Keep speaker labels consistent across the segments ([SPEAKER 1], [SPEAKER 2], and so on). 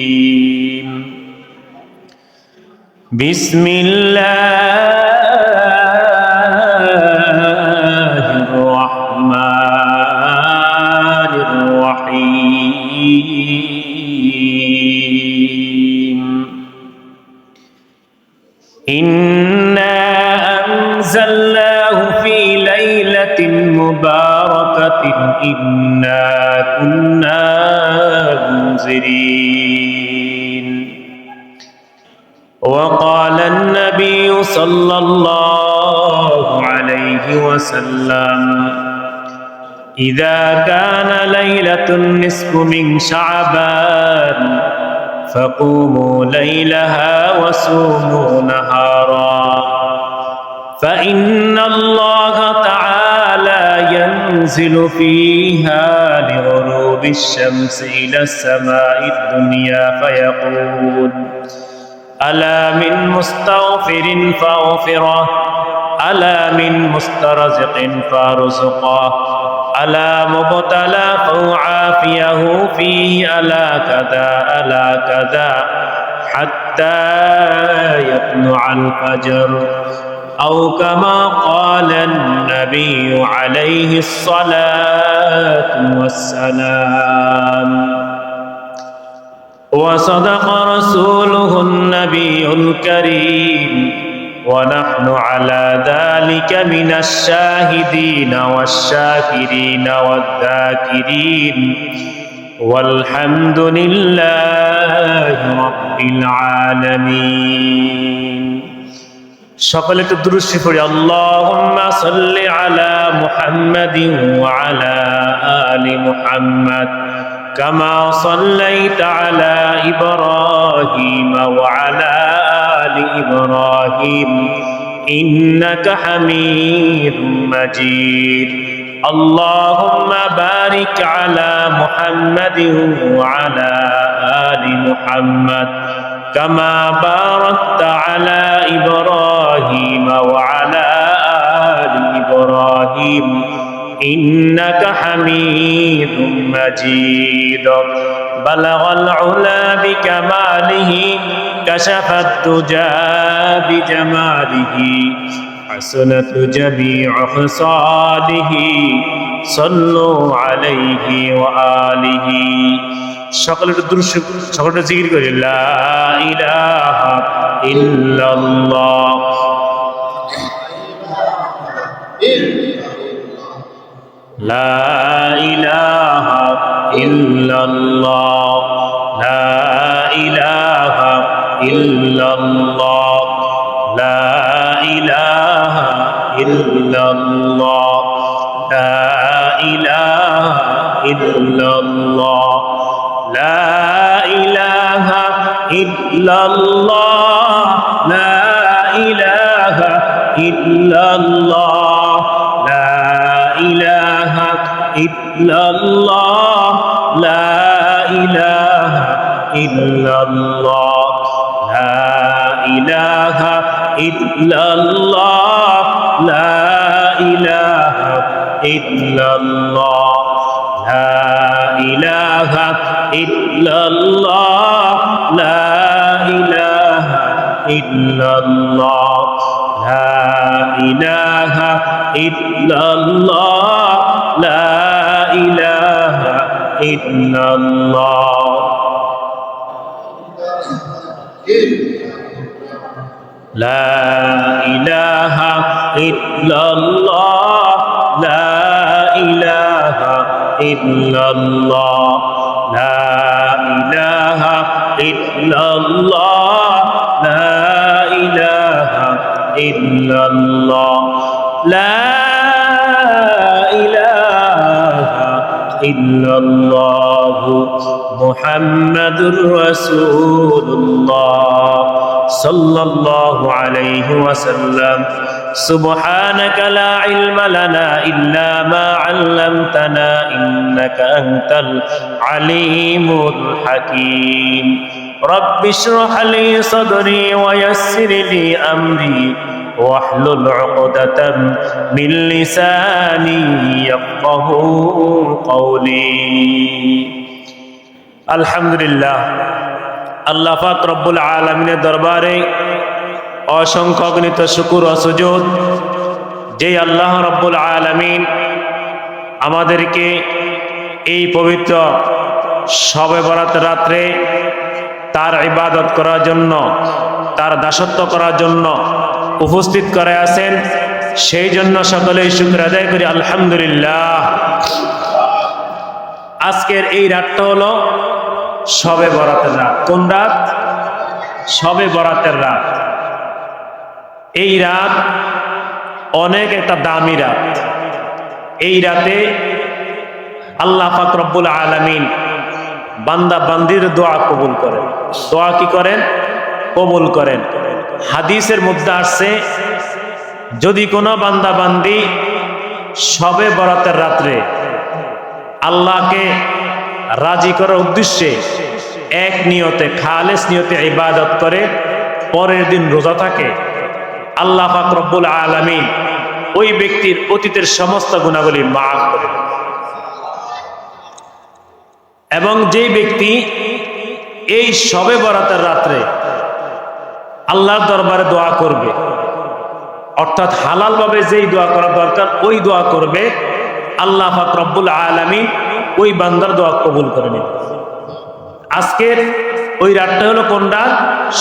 [SPEAKER 1] الرجيم بسم الله الرحمن الرحيم إنا أنزلناه في ليلة مباركة إنا كنا منذرين وقال النبي صلى الله عليه وسلم إذا كان ليلة النصف من شعبان فقوموا ليلها وصوموا نهارا فإن الله تعالى ينزل فيها لغروب الشمس إلى السماء الدنيا فيقول ألا من مستغفر فأغفره ألا من مسترزق فارزقه ألا مبتلى فأعافيه فيه ألا كذا حتى يطلع الفجر أو كما قال النبي عليه الصلاة والسلام وصدق رسوله النبي الكريم ونحن على ذلك من الشاهدين والشاكرين والذاكرين والحمد لله رب العالمين সকলে একটু দুরূদ শরীফ পড়ি আল্লাহুম্মা সাল্লি আলা মুহাম্মাদিন ওয়া আলা আলি মুহাম্মাদ কামা সাল্লাইতা আলা ইব্রাহিম ওয়া আলা আলি ইব্রাহিম ইন্নাকা হামিদুম মাজিদ আল্লাহুম্মা বারিক আলা মুহাম্মাদিন ওয়া আলা আলি মুহাম্মাদ كما باركت على إبراهيم وعلى آل إبراهيم إنك حميد مجيد بلغ العلا بكماله كشف الدجى بجماله حسنت جميع خصاله صلوا عليه وآله সকলের দুরূদ সকলটা জিকির করি লা ইলাহা ইল্লাল্লাহ লা ইলাহা ইল্লাল্লাহ লা ইলাহা ইল্লাল্লাহ লা ইলাহা ইল্লাল্লাহ লা ইলাহা ইল্লাল্লাহ لا إله إلا الله لا إله إلا الله لا إله إلا الله لا إله إلا الله لا إله إلا الله لا إله إلا الله لا إله إلا الله لا إله إلا الله لا إله إلا الله لا إله إلا الله لا إله إلا الله لا إله إلا الله لا إله إلا الله لا إله إلا الله لا إله إلا الله محمد رسول الله صلى الله عليه وسلم سبحانك لا علم لنا إلا ما علمتنا إنك أنت العليم الحكيم رب اشرح لي صدري ويسر لي أمري واحلل عقدة من لساني يفقهوا قولي আলহামদুলিল্লাহ আল্লাহ পাক রব্বুল আলামিনের দরবারে অসংখ্য অগণিত শুকর ও সুজুদ যে আল্লাহ রব্বুল আলামিন আমাদেরকে এই পবিত্র শবে বরাতের রাত্রে তার ইবাদত করার জন্য তার দাসত্ব করার জন্য উপস্থিত করে আছেন সেই জন্য সকলেই শুকর আদায় করি আলহামদুলিল্লাহ। আজকের এই রাতটা হলো শবে বরাতের রাত। কোন রাত? শবে বরাতের রাত। এই রাত অনেক একটা দামি রাত। এই রাতে আল্লাহ পাক রব্বুল আলামিন বান্দা বান্দির দোয়া কবুল করেন। দোয়া কি করেন? কবুল করেন। হাদিসের মধ্যে আসছে যদি কোনো বান্দা বান্দি শবে বরাতের রাত্রে আল্লাহকে রাজি করার উদ্দেশ্যে এক নিয়তে খালেস নিয়তে ইবাদত করে পরের দিন রোজা থাকে, আল্লাহ পাক রব্বুল আলামিন ওই ব্যক্তির অতীতের সমস্ত গুনাহগুলি মাফ করে। এবং যেই ব্যক্তি এই শবে বরাতের রাত্রে আল্লাহর দরবারে দোয়া করবে, অর্থাৎ হালাল ভাবে যেই দোয়া করা দরকার ওই দোয়া করবে, আল্লাহ পাক রব্বুল আলামিন ওই বান্দার দোয়া কবুল করে নেবে। আজকের ওই রাতটা হলো কোন রাত?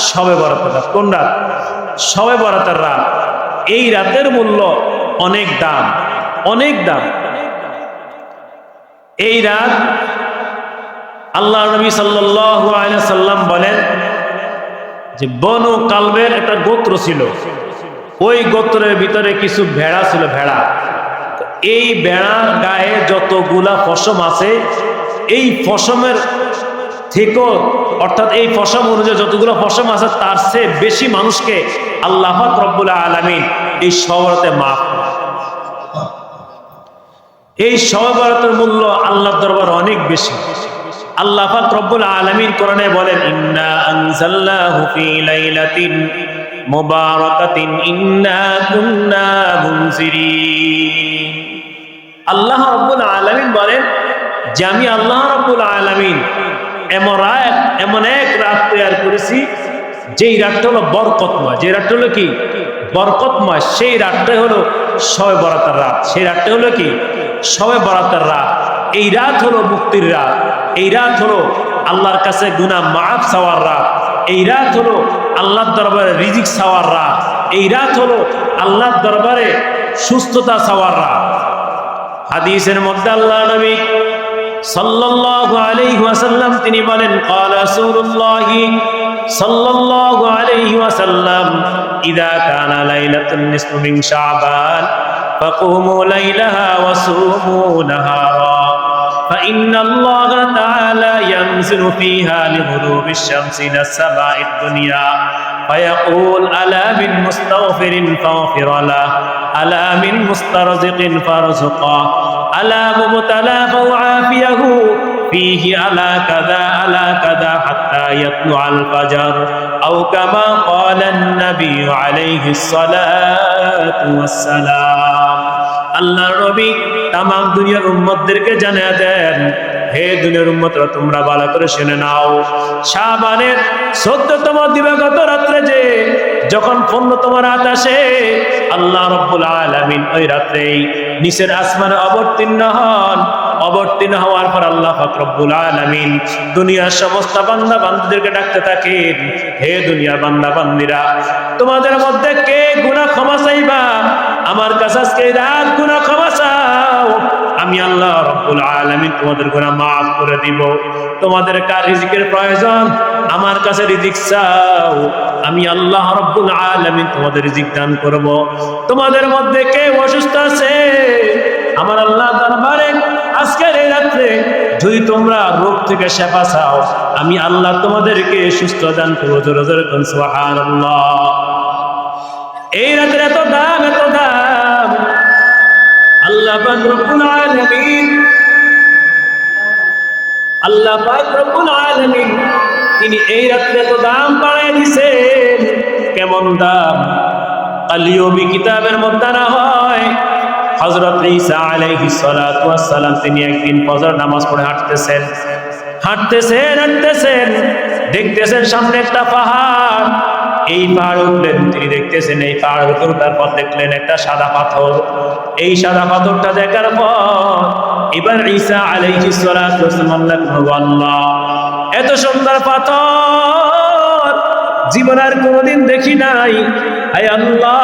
[SPEAKER 1] শবে বরাতের রাত। কোন রাত? শবে বরাতের রাত। এই রাতের মূল্য অনেক দাম, অনেক দাম। এই রাত আল্লাহ নবী সাল্লাল্লাহু আলাইহি সাল্লাম বলেন যে বনু কালবের একটা গোত্র ছিল, ওই গোত্রের ভিতরে কিছু ভেড়া ছিল, ভেড়া। এই ভেড়ার গায়ে যতগুলা পশম আছে এই পশমের থেকেও, অর্থাৎ এই পশম অনুযায়ী যতগুলো পশম আছে তার চেয়ে বেশি মানুষকে আল্লাহ পাক রব্বুল আলামিন এই শবে মাফ করে। এই শবে বরাতের মূল্য আল্লাহর দরবারে অনেক বেশি। আল্লাহ পাক রব্বুল আলামিন কোরআনে বলেন ইন্না আনজালনাহু ফি লাইলাতিন মুবারাকাতিন ইন্না কুন্না মুনজিরিন। আল্লাহ রব্বুল আলামিন বলেন যে আমি আল্লাহ রব্বুল আলামিন এমন এক রাত তৈরি করেছি যেই রাতটা হলো বরকতময়। যে রাতটা হলো কি? বরকতময়। সেই রাতটাই হলো শবে বরাতের রাত। সেই রাতটা হলো কি? শবে বরাতের রাত। এই রাত হলো মুক্তির রাত। এই রাত হলো আল্লাহর কাছে গুনাহ মাফ চাওয়ার রাত। এই রাত হলো আল্লাহর দরবারে রিজিক চাওয়ার রাত। এই রাত হলো আল্লাহর দরবারে সুস্থতা চাওয়ার রাত। হাদিসের মধ্যে আল্লাহ নবী সাল্লাল্লাহু আলাইহি ওয়াসাল্লাম তিনি বলেন ক্বালা রাসূলুল্লাহ সাল্লাল্লাহু আলাইহি ওয়াসাল্লাম ইযা কানা লাইলাতুন নিসফু মিন শাবান ফাকুমু লাইলাহা ওয়া সুমু নাহারা فإن الله تعالى ينزل فيها لغروب الشمس إلى السماء الدنيا فيقول ألا من مستغفر فاغفر له ألا من مسترزق فارزقه ألا مبتلى فأعافيه فيه ألا كذا حتى يطلع الفجر أو كما قال النبي عليه الصلاة والسلام। আল্লাহ নবী তাম দুনিয়ার উম্মতদেরকে জানিয়ে দেন, হে দুনিয়ার উম্মতরা তোমরা ভালো করে শুনে নাও, শাবানের 14তম দিবাগত রাত্রে যে যখন 15তম রাত আসে আল্লাহ রাব্বুল আলামিন ওই রাত্রেই নিচের আসমানে অবতীর্ণ হন। অবতীর্ণ হওয়ার পর আল্লাহ পাক রব্বুল আলামিন দুনিয়ার সমস্ত বান্দা বান্দীদেরকে ডাকতে থাকেন, হে দুনিয়ার বান্দা বান্দীরা তোমাদের মধ্যে কে গুনাহ ক্ষমা চাইবা? আমার কাছে আজকে রাত গুনাহ ক্ষমা চাও, আমি আল্লাহ রাব্বুল আলামিন তোমাদের গুনাহ মাফ করে দিব। তোমাদের কার রিজিকের প্রয়োজন? আমার কাছে রিজিক চাও, আমি আল্লাহ রাব্বুল আলামিন তোমাদের রিজিক দান করব। তোমাদের মধ্যে কে অসুস্থ আছে? আমার আল্লাহ দরবারে আজকের এই রাত্রে যদি তোমরা রোগ থেকে শিফা চাও, আমি আল্লাহ তোমাদেরকে সুস্থ দান করব। জোরে জোরে কোন সুবহানাল্লাহ। এই রাতের এত দাম, এত দাম। আল্লাহ পাক রব্বুল আলামিন, আল্লাহ পাক রব্বুল আলামিন তিনি এই রাত্রে এত দাম বাড়ায় দিয়েছেন। কেমন দাম? আল-ইয়ুবি কিতাবের মধ্যে না হয় হযরত ঈসা আলাইহিস সালাতু ওয়াস সালাম তিনি একদিন ফজর নামাজ পড়ে হাঁটতেছেন, দেখতেছেন সামনে একটা পাহাড়। এই পাহাড় উঠলেন, তিনি দেখতেছেন এই পাহাড়ের উপর তারপর দেখলেন একটা সাদা পাথর। এই সাদা পাথরটা দেখার পর এবার ঈসা আলাইহিস সালাতু ওয়াস সালাম আল্লাহ, এত সুন্দর পাথর জীবন আর কোনোদিন দেখি নাই, হায় আল্লাহ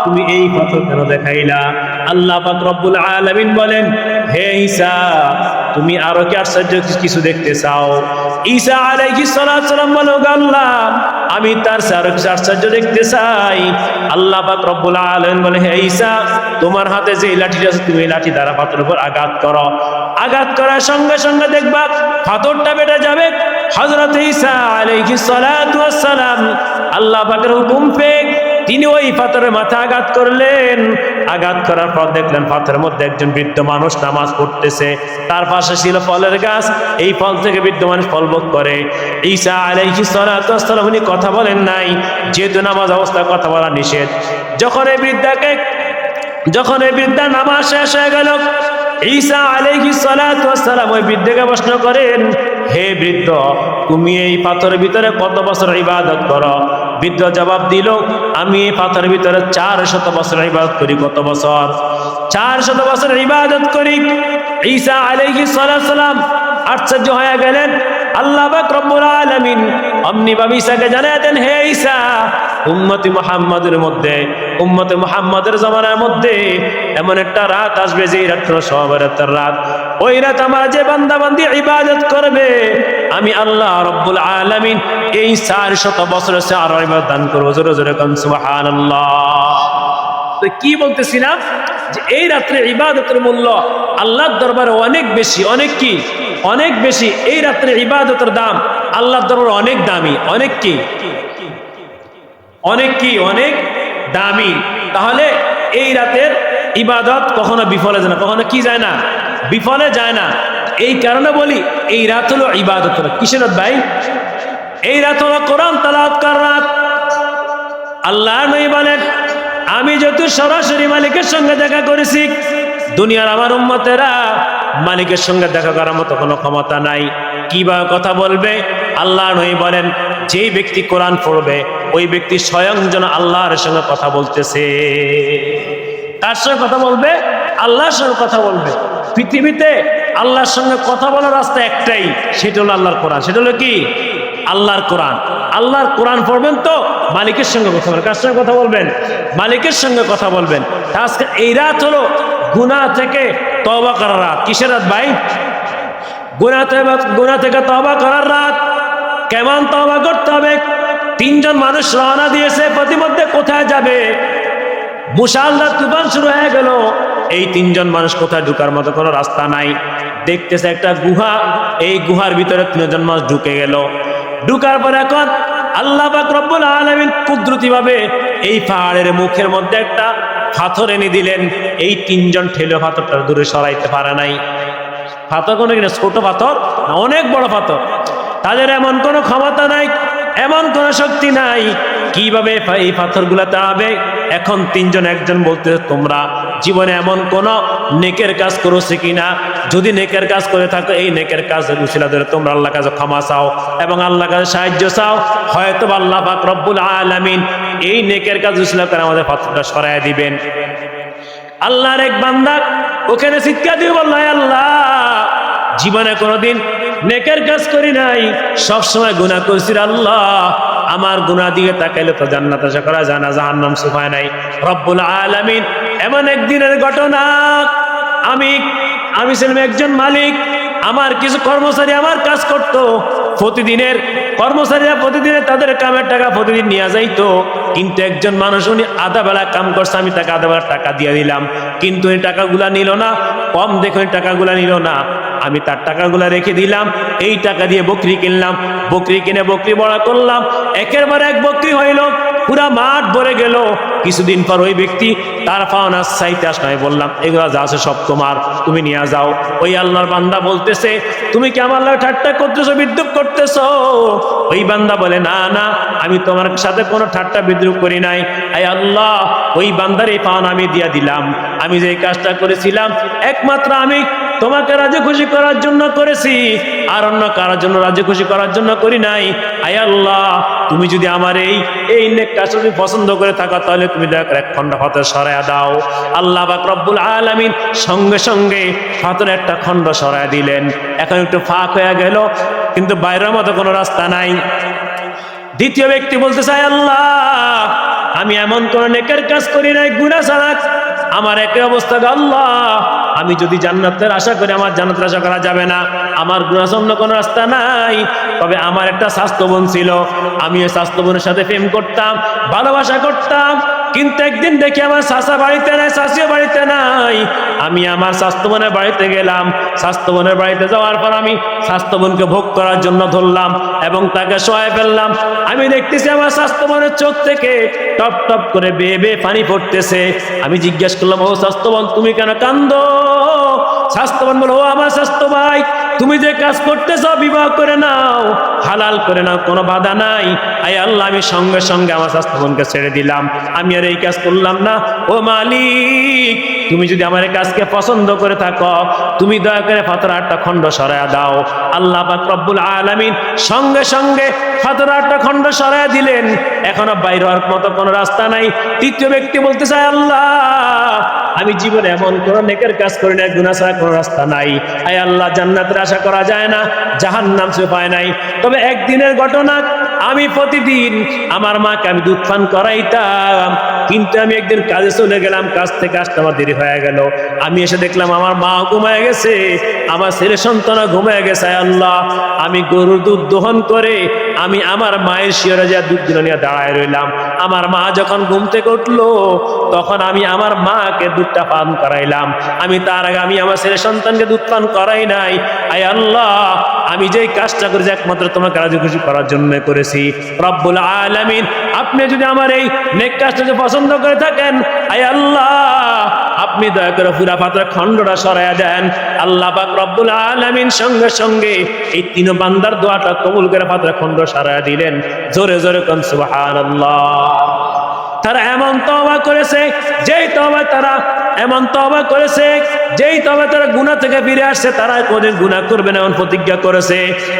[SPEAKER 1] তুমি এই পাথর কেন দেখাইলা? আল্লাহ পাক রব্বুল আলামিন বলেন, হে ঈসা তুমি আরো কি আশ্চর্য কিছু দেখতে চাও? ঈসা আলাইহিস সালাতু সালাম বলেন, আল্লাহ আমি তার আরো কিছু আশ্চর্য দেখতে চাই। আল্লাহ পাক রব্বুল আলামিন বলে, হে ঈসা তোমার হাতে যে লাঠিটা আছে তুমি এই লাঠি দ্বারা পাথরের উপর আঘাত করো, আঘাত করার সঙ্গে সঙ্গে দেখবা পাথরটা বেটে যাবে। হযরত ঈসা আলাইহিস সালাতু ওয়াস সালাম আল্লাহ পাকের হুকুম পেয়ে তিনি ওই পাথরের মাথা আঘাত করলেন। আঘাত করার পর দেখলেন পাথরের মধ্যে একজন বৃদ্ধ মানুষ নামাজ পড়তেছে, তার পাশে ছিল ফলের গাছ, এই ফল থেকে বৃদ্ধ মানুষ ফল ভোগ করে। ঈসা আলাইহিস সালাতু ওয়াস সালাম উনি কথা বলেন নাই, যেহেতু নামাজ অবস্থায় কথা বলা নিষেধ। যখন এই বৃদ্ধা নামাজ শেষ হয়ে গেল, ঈসা আলাইহিস সালাতু ওয়াস সালাম ওই বৃদ্ধকে প্রশ্ন করেন, হে বৃদ্ধ তুমি এই পাথরের ভিতরে কত বছর ইবাদত করো? বৃদ্ধ জবাব দিল, আমি এই পাথরের ভিতরে 400 বছর ইবাদত করি। কত বছর? 400 বছর ইবাদত করি। ঈসা আলাইহিস সালাম আশ্চর্য হয়ে গেলেন। আল্লাহ পাক রব্বুল আলামিন অমনি ভাবে ঈসাকে জানিয়ে দেন, হে ঈসা উম্মতে মুহাম্মাদের জামানার মধ্যে এমন একটা রাত আসবে যে রাত হলো সওয়াবরাতের রাত। ওই রাত আমার যে বান্দা বান্দি ইবাদত করবে আমি আল্লাহ রব্বুল আলামিন এই 400 বছরের চেয়ে আরো ইবাদত দান করব। জোরে জোরে কোন সুবহানাল্লাহ। তো কি বলতেছিলাম যে এই রাত্রে ইবাদতের মূল্য আল্লাহর দরবারে অনেক বেশি, অনেক বেশি। এই রাত্রে ইবাদতের দাম আল্লাহর দরবারে অনেক দামি, অনেক দামি। তাহলে এই রাতের ইবাদত কখনো বিফলে যায় না, কখনো কি যায় না? বিফলে যায় না। এই কারণে বলি এই রাত হলো ইবাদত। কিসের রাত ভাই? এই রাত হলো কোরআন তেলাওয়াত করার রাত। আল্লাহ নবী বলেন, আমি যত সরাসরি মালিকের সঙ্গে দেখা করেছি, দুনিয়ার আমার উম্মতেরা মালিকের সঙ্গে দেখা করার মতো কোনো ক্ষমতা নাই। কিভাবে কথা বলবে? আল্লাহ নবী বলেন, যেই ব্যক্তি কোরআন পড়বে ওই ব্যক্তি স্বয়ং যেন আল্লাহর সঙ্গে কথা বলতেছে। তার সঙ্গে কথা বলবে? আল্লাহর সঙ্গে কথা বলবে। পৃথিবীতে আল্লাহর সঙ্গে কথা বলার রাস্তা একটাই, সেটা হলো আল্লাহর কোরআন। সেটা হলো কি? আল্লাহর কোরআন। আল্লাহর কোরআন পড়বেন তো মালিকের সঙ্গে কথা বলবেন। কার সঙ্গে কথা বলবেন? মালিকের সঙ্গে কথা বলবেন। আজকে এই রাত হলো গুনাহ থেকে তওবা করার রাত। কিসের রাত ভাই? গুনাহ থেকে তওবা করার রাত। কেমন তওবা করতে হবে? 3 জন মানুষ রওনা দিয়েছে, প্রতিমধ্যে কোথায় যাবে? মুষলধার তুফান শুরু হয়ে গেল। এই 3 জন মানুষ কোথায় ঢুকার মতো কোনো রাস্তা নাই। দেখতেছে একটা গুহা, এই গুহার ভিতরে 3 জন মানুষ ঢুকে গেল। ঢুকার পর এখন আল্লাহ পাক রব্বুল আলামিন কুদরতি ভাবে এই পাহাড়ের মুখের মধ্যে একটা পাথর এনে দিলেন। এই 3 জন ঠেলে পাথরটা দূরে সরাইতে পারে নাই। পাথর কোনো কিনা ছোট পাথর না, অনেক বড় পাথর। তাদের এমন কোনো ক্ষমতা নাই, এমন কোনো শক্তি নাই। কিভাবে এই পাথরগুলা তাড়াবে? এখন 3 জন একজন বলতেছে, তোমরা জীবনে এমন কোন নেকের কাজ করেছে কিনা? যদি নেকের কাজ করে থাকো এই নেকের কাজের উসিলা ধরে তোমরা আল্লাহর কাছে ক্ষমা চাও এবং আল্লাহর কাছে সাহায্য চাও, হয়তো আল্লাহ পাক রব্বুল আলামিন এই নেকের কাজ উসিলা করে আমাদের পাথরটা সরাইয়া দিবেন। আল্লাহর এক বান্দা ওখানে চিৎকার দিয়ে বলল, আল্লাহ জীবনে কোনোদিন নেকের কাজ করি নাই, সব সময় গুনাহ করছি। আল্লাহ আমার গুনাহ দিকে তাকাইলে তো জান্নাত আশা করা যায় না, জাহান্নাম সুফায় নাই। রব্বুল আলামিন এমন একদিনের ঘটনা, আমি ছিলাম একজন মালিক, আমার কিছু কর্মচারী আমার কাজ করত। প্রতিদিনের কর্মচারীরা প্রতিদিনের তাদের কামের টাকা প্রতিদিন নিয়ে যাইতো, কিন্তু একজন মানুষ উনি আধা বেলা কাম করছে, আমি তাকে আধা বেলা টাকা দিয়ে দিলাম, কিন্তু এই টাকাগুলা নিল না। কম দেখে টাকাগুলা নিল না, আমি তার টাকাগুলা রেখে দিলাম। এই টাকা দিয়ে বকরি কিনলাম, বকরি কিনে বকরি বড়া করলাম। একের পর এক বকরি হইল। পুরা মাঠ ভরে গেল। কিছুদিন পর ওই ব্যক্তি তার পাওনা চাইতে আসলো। আমি বললাম এগুলা যা আছে সব তোমার, তুমি নিয়ে যাও। ওই আল্লাহর বান্দা বলতেছে তুমি কি আমার লাগে ঠাট্টা করতেছো, বিদ্রুপ করতেছো? ওই বান্দা বলে না না, আমি তোমার সাথে কোনো ঠাট্টা বিদ্রুপ করি নাই। আয় আল্লাহ, ওই বান্দার এই পাওনা আমি দিয়া দিলাম। আমি যে কাজটা করেছিলাম একমাত্র আমি তোমাকে রাজি খুশি করার জন্য করেছি, আর অন্য কারোর জন্য রাজি খুশি করার জন্য করি নাই। আয় আল্লাহ, তুমি যদি আমার এই নেক কাজটা যদি পছন্দ করে থাকো তাহলে তুমি দয়া করে এক খণ্ড পাথর সরাইয়া দাও। আল্লাহ পাক রব্বুল আলামিন সঙ্গে সঙ্গে পাথরের একটা খণ্ড সরাইয়া দিলেন। এখন একটু ফাঁক হয়ে গেল, কিন্তু বাইরের মতো কোনো রাস্তা নাই। দ্বিতীয় ব্যক্তি বলতে চাই আল্লাহ, আমি এমন কোন নেকের কাজ করি নাই গুনাহ ছাড়া, আমার একই অবস্থা গো আল্লাহ। আমি যদি জান্নাতের আশা করি আমার জান্নাতের আশা করা যাবে না, আমার গুনাহ অন্য কোনো রাস্তা নাই। তবে আমার একটা স্বাস্থ্য বোন ছিল, আমি ওই স্বাস্থ্য বোনের সাথে প্রেম করতাম, ভালোবাসা করতাম। কিন্তু একদিন দেখি আমার চাচা বাড়িতে নাই, চাচিও বাড়িতে নাই। আমি আমার স্বাস্থ্য বোনের বাড়িতে গেলাম। স্বাস্থ্য বোনের বাড়িতে যাওয়ার পর আমি স্বাস্থ্য বোনকে ভোগ করার জন্য ধরলাম এবং তাকে শোয়ায় ফেললাম। আমি দেখতেছি আমার স্বাস্থ্য বোনের চোখ থেকে টপ টপ করে বেয়ে বেয়ে পানি পড়তেছে। আমি জিজ্ঞেস করলাম, ও স্বাস্থ্য বোন তুমি কেন কান্দো? স্বাস্থ্য বোন বলো, ও আমার স্বাস্থ্য ভাই, তুমি যে কাজ করতেছ বিবাহ করে নাও, হালাল করে নাও, কোনো বাধা নাই। আয় আল্লাহ, আমি সঙ্গে সঙ্গে আমার স্বাস্থ্য বোনকে ছেড়ে দিলাম, আমি আর এই কাজ করলাম না। ও মালিক, তুমি যদি আমার এই কাজকে পছন্দ করে থাকো তুমি দয়া করে পাথরের 8টা খণ্ড সরাইয়া দাও। আল্লাহ পাক রব্বুল আলামিন সঙ্গে সঙ্গে পাথরের 8টা খণ্ড সরাইয়া দিলেন। এখনো বাইরে হওয়ার মতো কোনো রাস্তা নাই। তৃতীয় ব্যক্তি বলতে চায় আল্লাহ, আমি জীবনে এমন কোন নেকের কাজ করি না, গুনাহ ছাড়া কোনো রাস্তা নাই। আয় আল্লাহ, জান্নাতের আশা করা যায় না, জাহান্নাম সে পায় নাই। তবে একদিনের ঘটনা, আমি প্রতিদিন আমার মাকে আমি দুধ পান করাইতাম, কিন্তু আমি একদিন কাজে চলে গেলাম, কাজ থেকে আসতে আমার দেরি হয়ে গেল। আমি এসে দেখলাম আমার মা ঘুমায় গেছে, আমার ছেলে সন্তান ঘুমায় গেছে। আল্লাহ, আমি গরুর দুধ দহন করে আমি আমার মায়ের শিয়রে যা দুধ নিয়ে দাঁড়ায় রইলাম। আমার মা যখন ঘুম থেকে উঠলো তখন আমি আমার মাকে দুধটা পান করাইলাম। আমি তার আগে আমি আমার ছেলে সন্তানকে দুধ পান করাই নাই। আয় আল্লাহ, আমি যেই কাজটা করেছি একমাত্র তোমাকে রাজি খুশি করার জন্য করেছি। রব্বুল আলামিন, আপনি যদি আমার এই নেক কাজটাকে পছন্দ করে থাকেন, আয় আল্লাহ, আপনি দয়া করে পুরা পাথরের খণ্ডটা সরাইয়া দেন। আল্লাহ পাক রব্বুল আলামিন সঙ্গে সঙ্গে এই 3 বান্দার দোয়াটা কবুল করে পাথরের খণ্ড সরাইয়া দিলেন। জোরে জোরে কোন সুবহানাল্লাহ। তারা এমন তওবা করেছে, যেই তওবা তারা এমন তওবা করেছে, যেই তওবা তারা গুনাহ থেকে ফিরে আসছে, তারা কোনদিন গুনাহ করবে না এমন প্রতিজ্ঞা করেছে।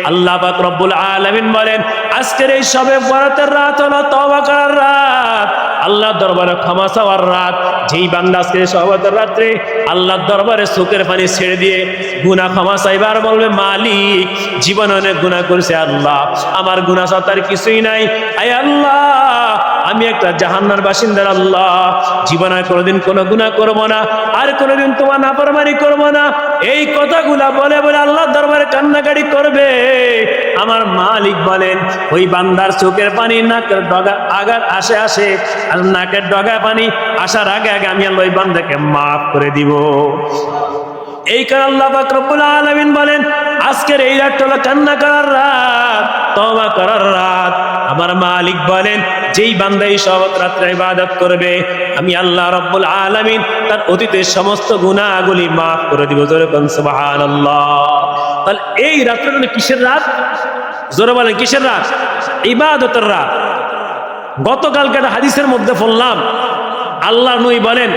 [SPEAKER 1] আল্লাহ পাক রব্বুল আলামিন বলেন, আজকের এই শবে বরাতের রাত হলো তওবা করার রাত, আল্লাহর দরবারে ক্ষমা চাওয়ার রাত। যেই বান্দা আজকে শবের রাত্রে আল্লাহর দরবারে চোখের পানি ছেড়ে দিয়ে গুনাহ ক্ষমা চাইবার বলবে, মালিক জীবনে অনেক গুনাহ করেছে, আল্লাহ আমার গুনাহ ছাড়া কিছুই নাই। আয় আল্লাহ, আমি একটা জাহান্নামের বাসিন্দার, আল্লাহ জীবনে কোনোদিন কোনো গুনাহ করব না, আর কোনোদিন তোমার নাফরমানি করব না। এই কথাগুলা বলে বলে আল্লাহর দরবারে কান্নাকাটি করবে। আমার মালিক বলেন, ওই বান্দার চোখের পানি নাকের ডগা আগার আসে আসে, আর নাকের ডগা পানি আসার আগে আগে আমি আল্লাহ ওই বান্দাকে মাফ করে দিব। এই কারণে আল্লাহ পাক রব্বুল আলামিন বলেন, আজকের এই রাত হলো কান্না করার রাত, তওবা করার রাত। আমার মালিক বলেন, যেই বান্দা এই শবে রাত্রে ইবাদত করবে, আমি আল্লাহ রব্বুল আলামিন তার অতীতের সমস্ত গুনাহগুলি মাফ করে দিব। জোরে কোন সুবহানাল্লাহ। তাহলে এই রাতটা কিসের রাত? জোরে বলেন কিসের রাত? ইবাদতের রাত। গতকালকে একটা হাদিসের মধ্যে পড়লাম, আল্লাহ নবী বলেন,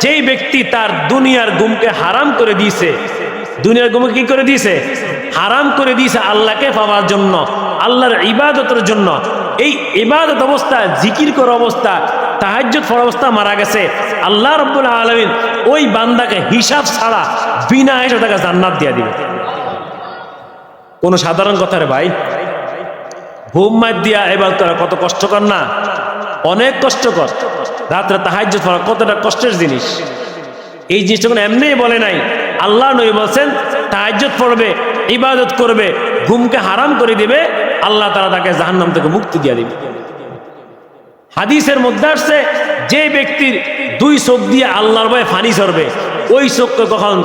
[SPEAKER 1] যেই ব্যক্তি তার দুনিয়ার ঘুমকে হারাম করে দিয়েছে, দুনিয়ার ঘুমকে কি করে দিয়েছে? হারাম করে দিয়েছে আল্লাহকে পাওয়ার জন্য, আল্লাহর ইবাদতের জন্য। এই ইবাদত অবস্থা, জিকির করা অবস্থা, তাহাজ্জুদ পড়া অবস্থা মারা গেছে, আল্লাহ রাব্বুল আলামিন ওই বান্দাকে হিসাব ছাড়া বিনা হিসাবে তাকে জান্নাত দিয়ে দিবে। কোন সাধারণ কথা রে ভাই? ঘুম মার দিয়া ইবাদত করা কত কষ্টকর না? অনেক কষ্টকর। রাত্রে তাহাজ্জুদ পড়া কতটা কষ্টের জিনিস। এই জিনিসটা কোনো এমনিই বলে নাই, আল্লাহ নবী বলছেন তাহাজ্জুদ পড়বে, ইবাদত করবে, ঘুমকে হারাম করে দিবে, আল্লাহ তাআলা তাকে জাহান্নাম থেকে মুক্তি দিয়ে দিবে। হাদিসের মধ্যে আসছে, যে ব্যক্তির 2 চোখ দিয়ে আল্লাহর ভয়ে পানি ঝরবে, ওই চোখকে কখন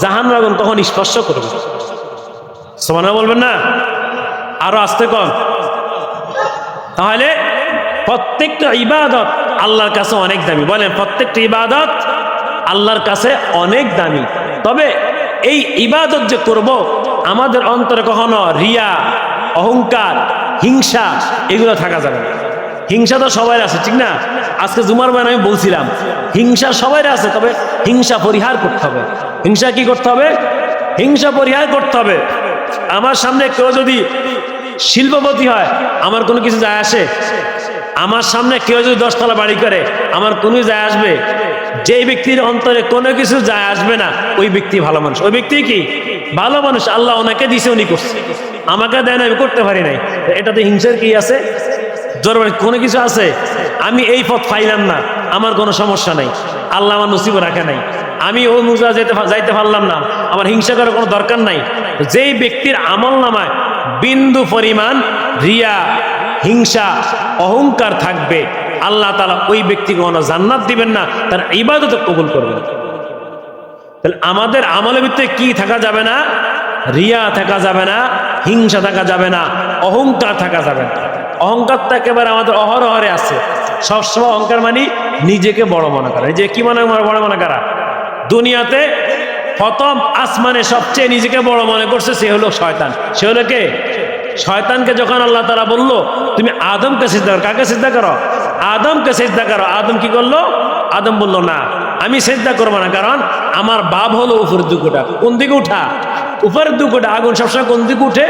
[SPEAKER 1] জাহান্নাম আগুন কখন স্পর্শ করবে। সুবহানাল্লাহ বলবেন না? আরো আস্তে কম। তাহলে প্রত্যেকটা ইবাদত আল্লাহর কাছে অনেক দামি। বলেন, প্রত্যেকটা ইবাদত আল্লাহর কাছে অনেক দামি। তবে এই ইবাদত যে করব, আমাদের অন্তরে কখনো রিয়া, অহংকার, হিংসা এগুলো থাকা যাবে না। হিংসা তো সবাই আছে, ঠিক না? আজকে জুমার বয়ানে আমি বলছিলাম, হিংসা সবাই আছে, তবে হিংসা পরিহার করতে হবে। হিংসা কি করতে হবে? হিংসা পরিহার করতে হবে। আমার সামনে কেউ যদি শিল্পপতি হয়, আমার কোনো কিছু যায় আসে? আমার সামনে কেউ যদি 10 তলা বাড়ি করে, আমার কোনো যায় আসবে? যেই ব্যক্তির অন্তরে কোনো কিছু যায় আসবে না, ওই ব্যক্তি ভালো মানুষ। ওই ব্যক্তি কি ভালো মানুষ? আল্লাহ ওনাকে দিছে, উনি করছে, আমাকে দেয় না, আমি করতে পারি নাই। এটাতে হিংসার কি আছে? জোর কোনো কিছু আছে? আমি এই পথ পাইলাম না, আমার কোনো সমস্যা নাই, আল্লাহ আমার নসিব রাখে নাই, আমি ওই মুজা যাইতে পারলাম না, আমার হিংসা করার কোনো দরকার নাই। যেই ব্যক্তির আমল নামায় বিন্দু পরিমাণ রিয়া, হিংসা, অহংকার থাকবে, আল্লাহ তাআলা ওই ব্যক্তিকে কোনো জান্নাত দিবেন না, তার ইবাদত কবুল করবেন। তাহলে আমাদের আমলের ভিতরে কি থাকা যাবে না? রিয়া থাকা যাবে না, হিংসা থাকা যাবে না, অহংকার থাকা যাবে না। অহংকারটা একেবারে আমাদের অহরহরে আছে। সবসময় অহংকার মানে নিজেকে বড় মনে করা। যে কি বড় মনে করা? দুনিয়াতে প্রথম আসমানে সবচেয়ে নিজেকে বড় মনে করছে সে হলো শয়তান। সে হলো কে? শয়তানকে যখন আল্লাহ তাআলা বলল তুমি আদমকে সিজদা করো, কাকে সিজদা করো? আদমকে সিজদা করো। আদম কি করলো? আদম বলল না, আমি সিজদা করবো না, কারণ আমার বাপ হলো উপরের দিকে উঠা। কোন দিকে উঠা? উপরের দিকে উঠা। আগুন সবসময় কোন দিকে উঠে?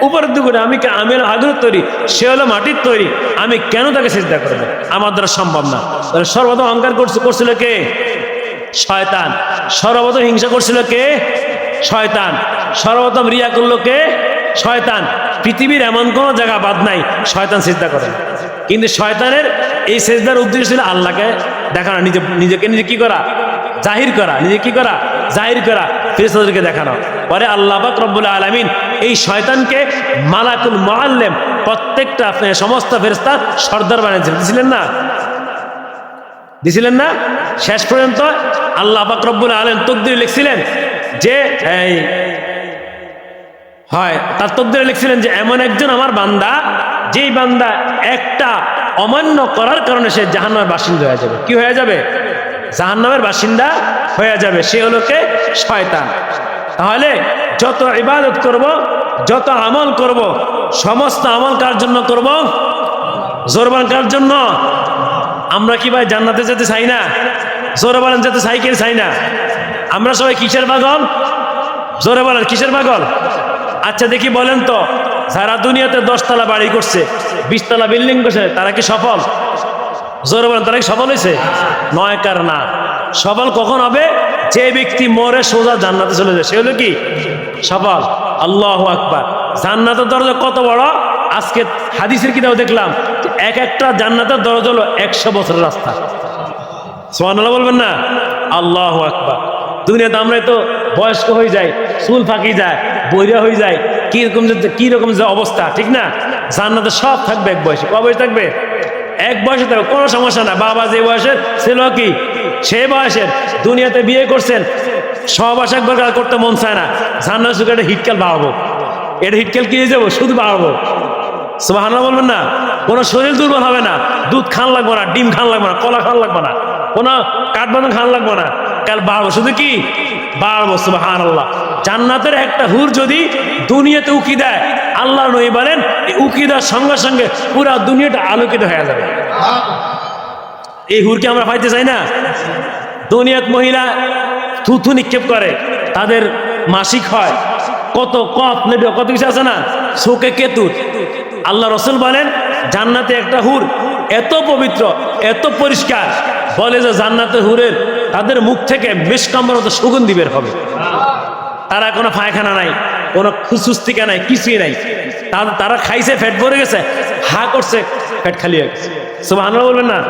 [SPEAKER 1] উপরের দিকে উঠে। আমি হলো আগুনের তৈরি, সে হলো মাটির তৈরি, আমি কেন তাকে সিজদা করবো? আমার দ্বারা সম্ভব না। সর্বপ্রথম অহংকার করছিল কে? শয়তান। সর্বপ্রথম হিংসা করছিল কে? শয়তান। সর্বপ্রথম রিয়া করলো কে? শয়তান। পৃথিবীর এমন কোন জায়গা বাদ নাই শয়তান সিজদা করে। কিন্তু শয়তানের এই সিজদার উদ্দেশ্য ছিল আল্লাহকে দেখানো, নিজেকে কি করা? জাহির করা। নিজে কি করা? জাহির করা, ফেরেশতাদেরকে দেখানো। পরে আল্লাহ পাক রব্বুল আলামিন এই শয়তানকে মালাকুল মুআল্লিম, প্রত্যেকটা সমস্ত ফেরেশতার সর্দার বানিয়েছিলেন। দিছিলেন না? শেষ পর্যন্ত আল্লাহ পাক রব্বুল আলামিন তাকদীরে লিখছিলেন যে তার তাকদীরে লিখছিলেন যে এমন একজন আমার বান্দা, যেই বান্দা একটা অমান্য করার কারণে সে জাহান্নামের বাসিন্দা হয়ে যাবে। কি হয়ে যাবে? জাহান্নামের বাসিন্দা হয়ে যাবে। সে হলো কে? শয়তান। তাহলে যত ইবাদত করব, যত আমল করব, সমস্ত আমল কার জন্য করব? জোরবান কার জন্য? আমরা কি ভাই জান্নাতে যেতে চাই না? জোরে বলেন, যেতে চাই কি চাই না? আমরা সবাই কিসের পাগল? জোরে বলেন, কিসের পাগল? আচ্ছা দেখি বলেন তো, যারা দুনিয়াতে 10 তলা বাড়ি করছে, 20 তলা বিল্ডিং করছে, তারা কি সফল? জোরে বলেন, তারা কি সফল হয়েছে? নয়, কার না। সফল কখন হবে? যে ব্যক্তি মরে সোজা জান্নাতে চলে যায়, সে হলো কি সফল। আল্লাহু আকবার। জান্নাতের দরজা কত বড়! আজকে হাদিসের কিতাবে দেখলাম এক একটা জান্নাতের দরজা হলো 100 বছরের রাস্তা। সুবহানাল্লাহ বলবেন না? আল্লাহু আকবার। দুনিয়াতে আমরা তো বয়স্ক হয়ে যাই, চুল ফাঁকি যায়, বইরা হয়ে যায়, কিরকম যে অবস্থা, ঠিক না? জান্নাতে সব থাকবে এক বয়সে। কয় বয়সে থাকবে? এক বয়সে থাকবে, কোনো সমস্যা না। বাবা যে বয়সের ছিল কি সে বয়সের। দুনিয়াতে বিয়ে করছেন, সহবাস একবার করতে মন চায় না, জান্নাতে শুধু একটা হিটকেল বাড়াবো, এটা হিটকেল কি যাবো, শুধু বাড়াবো। সুবহানাল্লাহ বলবেন না? কোনো শরীর দুর্বল হবে না, দুধ খান লাগবে না, ডিম খান লাগবে না, কলা খান লাগবে না, কোনো কাঠবাদাম খান লাগবে না, কাল বাড়বো, শুধু কি বাড়বো। সুবহানাল্লাহ। জান্নাতের একটা হুর যদি দুনিয়াতে উকি দেয়, আল্লাহ নবী বলেন এই উকি দেওয়ার সঙ্গে সঙ্গে পুরা দুনিয়াটা আলোকিত হয়ে যাবে। এই হুরকে আমরা পাইতে চাই না? দুনিয়াত মহিলা থুথু নিক্ষেপ করে, তাদের মাসিক হয়, কত কফ নেবে, কত কিছু আছে না, চোখে কেতুর। আল্লাহ রসুল বলেন জান্নাতে একটা হুর এত পবিত্র, এত পরিষ্কার, বলে যে জান্নাতে হুরের তাদের মুখ থেকে মিষ্কাম্বর মতো সুগন্ধি বের হবে। তারা কোনো পায়খানা নাই, কোনো খুসুস্তিকা নাই, কিছুই নাই। তারা খাইছে, পেট ভরে গেছে, হা করছে, পেট খালি হয়ে গেছে। সুবহানাল্লাহ বলবেন না?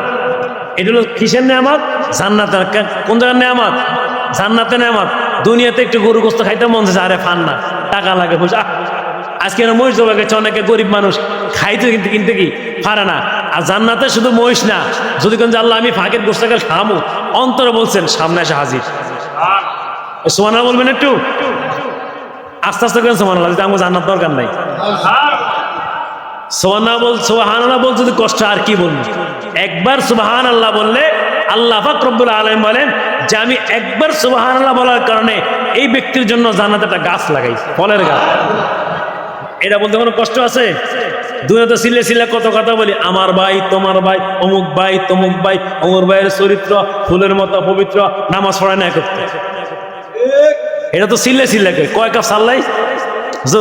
[SPEAKER 1] এটা হলো কিসের নেয়ামত? জান্নাতের। কোন জায়গার নেয়ামত? জান্নাতের নেয়ামত। দুনিয়াতে একটু গরু গোস্ত খাইতে মন চাইছে, আরে ফান না, টাকা লাগে, আজকে মহিষ জবা গেছে, অনেকে গরিব মানুষ খাইতে কিনতে কি পারে না। আর জান্নাতে শুধু মহিষ না, যদি কোন আল্লাহ আমি ফাঁকের গোস্ত খামু, অন্তরে বলছেন সামনে এসে হাজির। সুবহানাল্লাহ বলবেন একটু আস্তে আস্তে করেন। সুবহানাল্লাহ। আমার জান্নাত দরকার নাই। সুবহানাল্লাহ বল যদি কষ্ট আর কি বলবো। একবার সুবহানাল্লাহ বললে আল্লাহ পাক রব্বুল আলামিন বলেন যে আমি একবার সুবহানাল্লাহ বলার কারণে এই ব্যক্তির জন্য জান্নাতে একটা গাছ লাগাইছি, ফলের গাছ। এটা বলতে কোনো কষ্ট আছে? দুনিয়াতে সিলে সিলে কত কথা বলি, আমার ভাই তোমার ভাই, অমুক ভাই তমুক ভাই, অমুক ভাইয়ের চরিত্র ফুলের মতো পবিত্র, নামাজ পড়ে না একত্রে। এটা তো সিলে সিলে কয় কাপ সাল্লাই,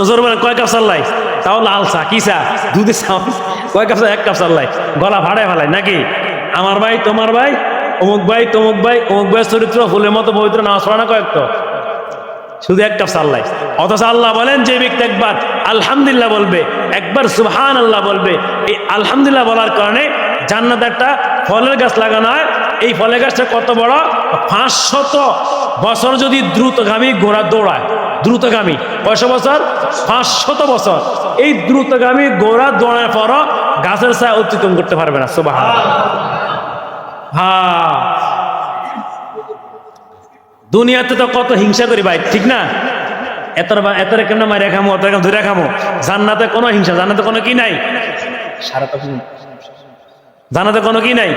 [SPEAKER 1] জোর বলেন কয় কাপ সাল্লাই, তাও লাল চা কি চা দুধে চা, কয় কাপ, এক কাপ সাল্লাই, গলা ভাড়ায় ফেলাই নাকি? আমার ভাই তোমার ভাই, অমুক ভাই তমুক ভাই, অমুক ভাইয়ের চরিত্র ফুলের মতো পবিত্র, নামাজ পড়ে না কয়েকটা, শুধু এক কাপ সাল্লাই। অথচ আল্লাহ বলেন যে ব্যক্তি একবার আলহামদুলিল্লাহ বলবে, একবার সুবহানাল্লাহ বলবে, এই আলহামদুলিল্লাহ বলার কারণে জান্নাতে একটা ফলের গাছ লাগানো হয়। এই ফলের গাছটা কত বড়? 500 বছর যদি দ্রুতগামী ঘোড়া দৌড়ায়, দ্রুতগামী কয়শো বছর? 500 বছর। এই দ্রুতগামী ঘোড়া দৌড়ানোর পরও গাছের ছায়া অতিক্রম করতে পারবে না। সুবহানাল্লাহ। হ্যাঁ, দুনিয়াতে তো কত হিংসা করি ভাই, ঠিক না? এতরে কেমন মারে খামো, অত ধরে খামো। জান্নাতে কোনো হিংসা, জান্নাতে কোনো কি নাই, জান্নাতে কোনো কি নাই,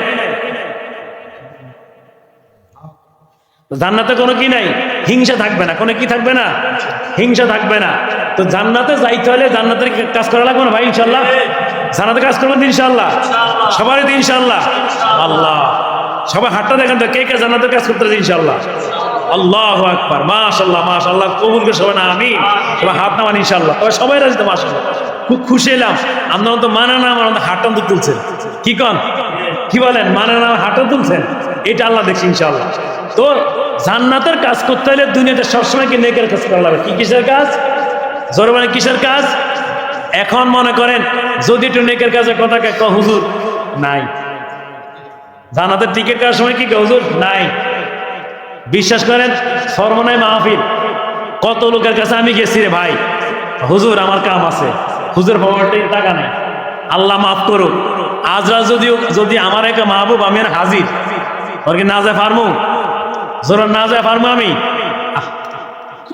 [SPEAKER 1] জান্নাতে কোনো কি নাই, হিংসা থাকবে না। কোনো কি থাকবে না? হিংসা থাকবে না। তো জান্নাতে যাইতে হলে জান্নাতের কাজ করা লাগবে না ভাই, ইনশাল্লাহ। জান্নাতে কাজ করবেন ইনশাল্লাহ, সবারই তো ইনশাল্লাহ। আল্লাহ, সবাই হাতটা দেখেন তো কে কে জান্নাতের কাজ করতে চাই ইনশাল্লাহ। আল্লাহু আকবার, মাশাআল্লাহ মাশাআল্লাহ, কবুল করে সবাই না আমিন, সবাই হাত নামান ইনশাআল্লাহ। তবে সবাই রাজি তো? মাশাআল্লাহ, খুব খুশি হলাম। আপনারা তো মানে না, আমার হাতটা তো তুলছেন, কি কন, কি বলেন, মানে না হাতটা তুলছেন, এটা আল্লাহ দেখছি ইনশাআল্লাহ। তো জান্নাতের কাজ করতে হলে দুনিয়াতে সবসময় কি নেকের কাজ করা লাগবে। কি কিসের কাজ? জোরে বলেন কিসের কাজ? এখন মনে করেন যদি একটু নেকের কাজের কথা কে হুজুর নাই, জান্নাতের টিকিট কাটার সময় কি হুজুর নাই। বিশ্বাস করেন সর্বনাই মাহফিল, কত লোকের কাছে আমি গেছি রে ভাই, হুজুর আমার কাম আছে, হুজুর পকেটে টাকা নেই, আল্লাহ মাফ করুক। আজরাল যদি আমার একটা মাহবুব, আমি আর হাজির, ওর কি না যায় পারমু? জোর না যায় পারমু আমি?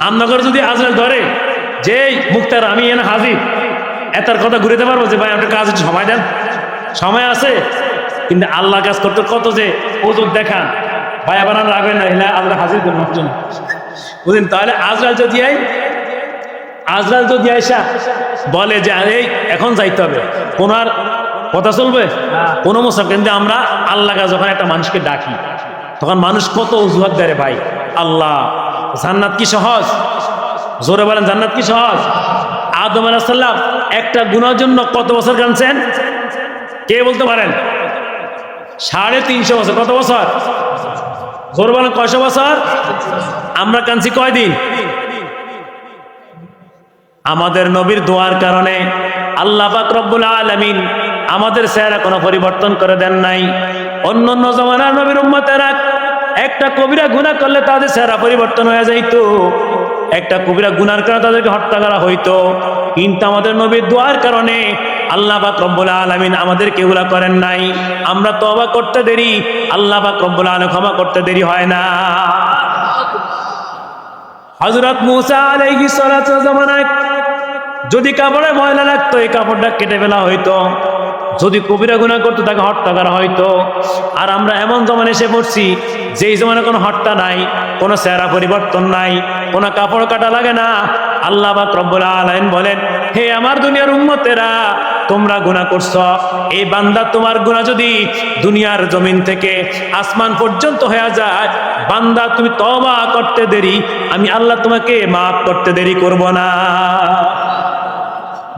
[SPEAKER 1] আমনগর যদি আজরাল ধরে যে মুক্তার আমি এনে হাজির, এটার কথা ঘুরেতে পারবো যে ভাই আপনার কাজ সময় দেন? সময় আছে, কিন্তু আল্লাহ কাজ করতে কত যে ওজোর দেখান ভাই, আবার রাখবেন না, এলে আল্লাহ হাজির করবেন বুঝলেন। তাহলে আজরাল যদি আইসা বলে যে এই এখন যাইতে হবে, কোনার কথা চলবে কোনো মুসাফ। কিন্তু আমরা আল্লাহ কাজ যখন একটা মানুষকে ডাকি, তখন মানুষ কত অজুহাত দেয় ভাই। আল্লাহ, জান্নাত কি সহজ? জোরে বলেন জান্নাত কি সহজ? আদম আলাইহিস সালাম একটা গুনার জন্য কত বছর কাঁদছেন? কে বলতে পারেন? 350 বছর। কত বছর? জোরে বলেন কয়শো বছর? আমরা কাঁদছি কয়দিন? আমাদের নবীর দোয়ার কারণে আল্লাহ পাক রব্বুল আলামিন আমাদের চেহারা কোনো পরিবর্তন করে দেন নাই। অন্য জমানার নবীর উম্মতেরা একটা কবিরা গুনাহ করলে তাদের চেহারা পরিবর্তন হয়ে যাইত, একটা কবিরা গুনার কারণে তাদেরকে হত্যা করা হইতো। কিন্তু আমাদের নবীর দোয়ার কারণে আল্লাহ পাক রব্বুল আলামিন আমাদেরকে এগুলা করেন নাই। আমরা তওবা করতে দেরি, আল্লাহ পাক রব্বুল আলামিন ক্ষমা করতে দেরি হয় না। হযরত মূসা আলাইহিস সালাতু জামানায় যদি কাপড়ে ময়লা লাগতো, এই কাপড়টা কেটে ফেলা হইতো। যদি কবিরা গুনাহ করতো তাকে হত্যা করা হইতো। আর আমরা এমন জমানে এসে পড়ছি যেই জমানে কোনো হত্যা নাই, কোনো চেহারা পরিবর্তন নাই, কোনো কাপড় কাটা লাগে না। আল্লাহ পাক রব্বুল আলামিন বলেন, হে আমার দুনিয়ার উম্মতেরা, তোমরা গুনাহ করছো, এই বান্দা তোমার গুনাহ যদি দুনিয়ার জমিন থেকে আসমান পর্যন্ত হয়ে যায়, বান্দা তুমি তওবা করতে দেরি, আমি আল্লাহ তোমাকে মাফ করতে দেরি করব না।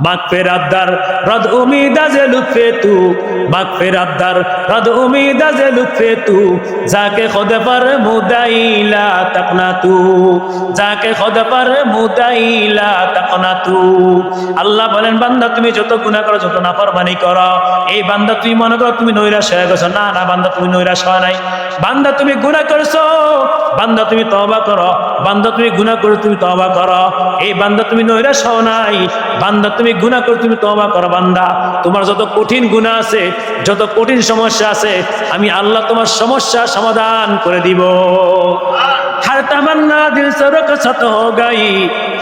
[SPEAKER 1] মাগফিরাত দার রদ উমিদা যে লুৎফে তু, মাগফিরাত দার রদ উমিদা যে লুৎফে তু, যাকে খুদ पर মুদাইলা তাকনা তু, যাকে খুদ पर মুদাইলা তাকনা তু। আল্লাহ বলেন বান্দা তুমি যত গুনাহ করো, যত নাফরমানি করো, এই বান্দা তুমি মনে করো তুমি নৈরাশ হয়ে গেছো। না না বান্দা, তুমি নৈরাশ হয় নাই। বান্দা তুমি গুনাহ করছো, বান্দা তুমি তওবা করো, বান্দা তুমি গুনাহ করো, তুমি তওবা করো। এই বান্দা তুমি নৈরাশ হও নাই, বান্দা তুমি গুনাহ করো, তুমি তওবা করো। বান্দা তোমার যত কঠিন গুনাহ আছে, যত কঠিন সমস্যা আছে, আমি আল্লাহ তোমার সমস্যা সমাধান করে দিব। हर तमन्ना दिल से रुखसत हो गई,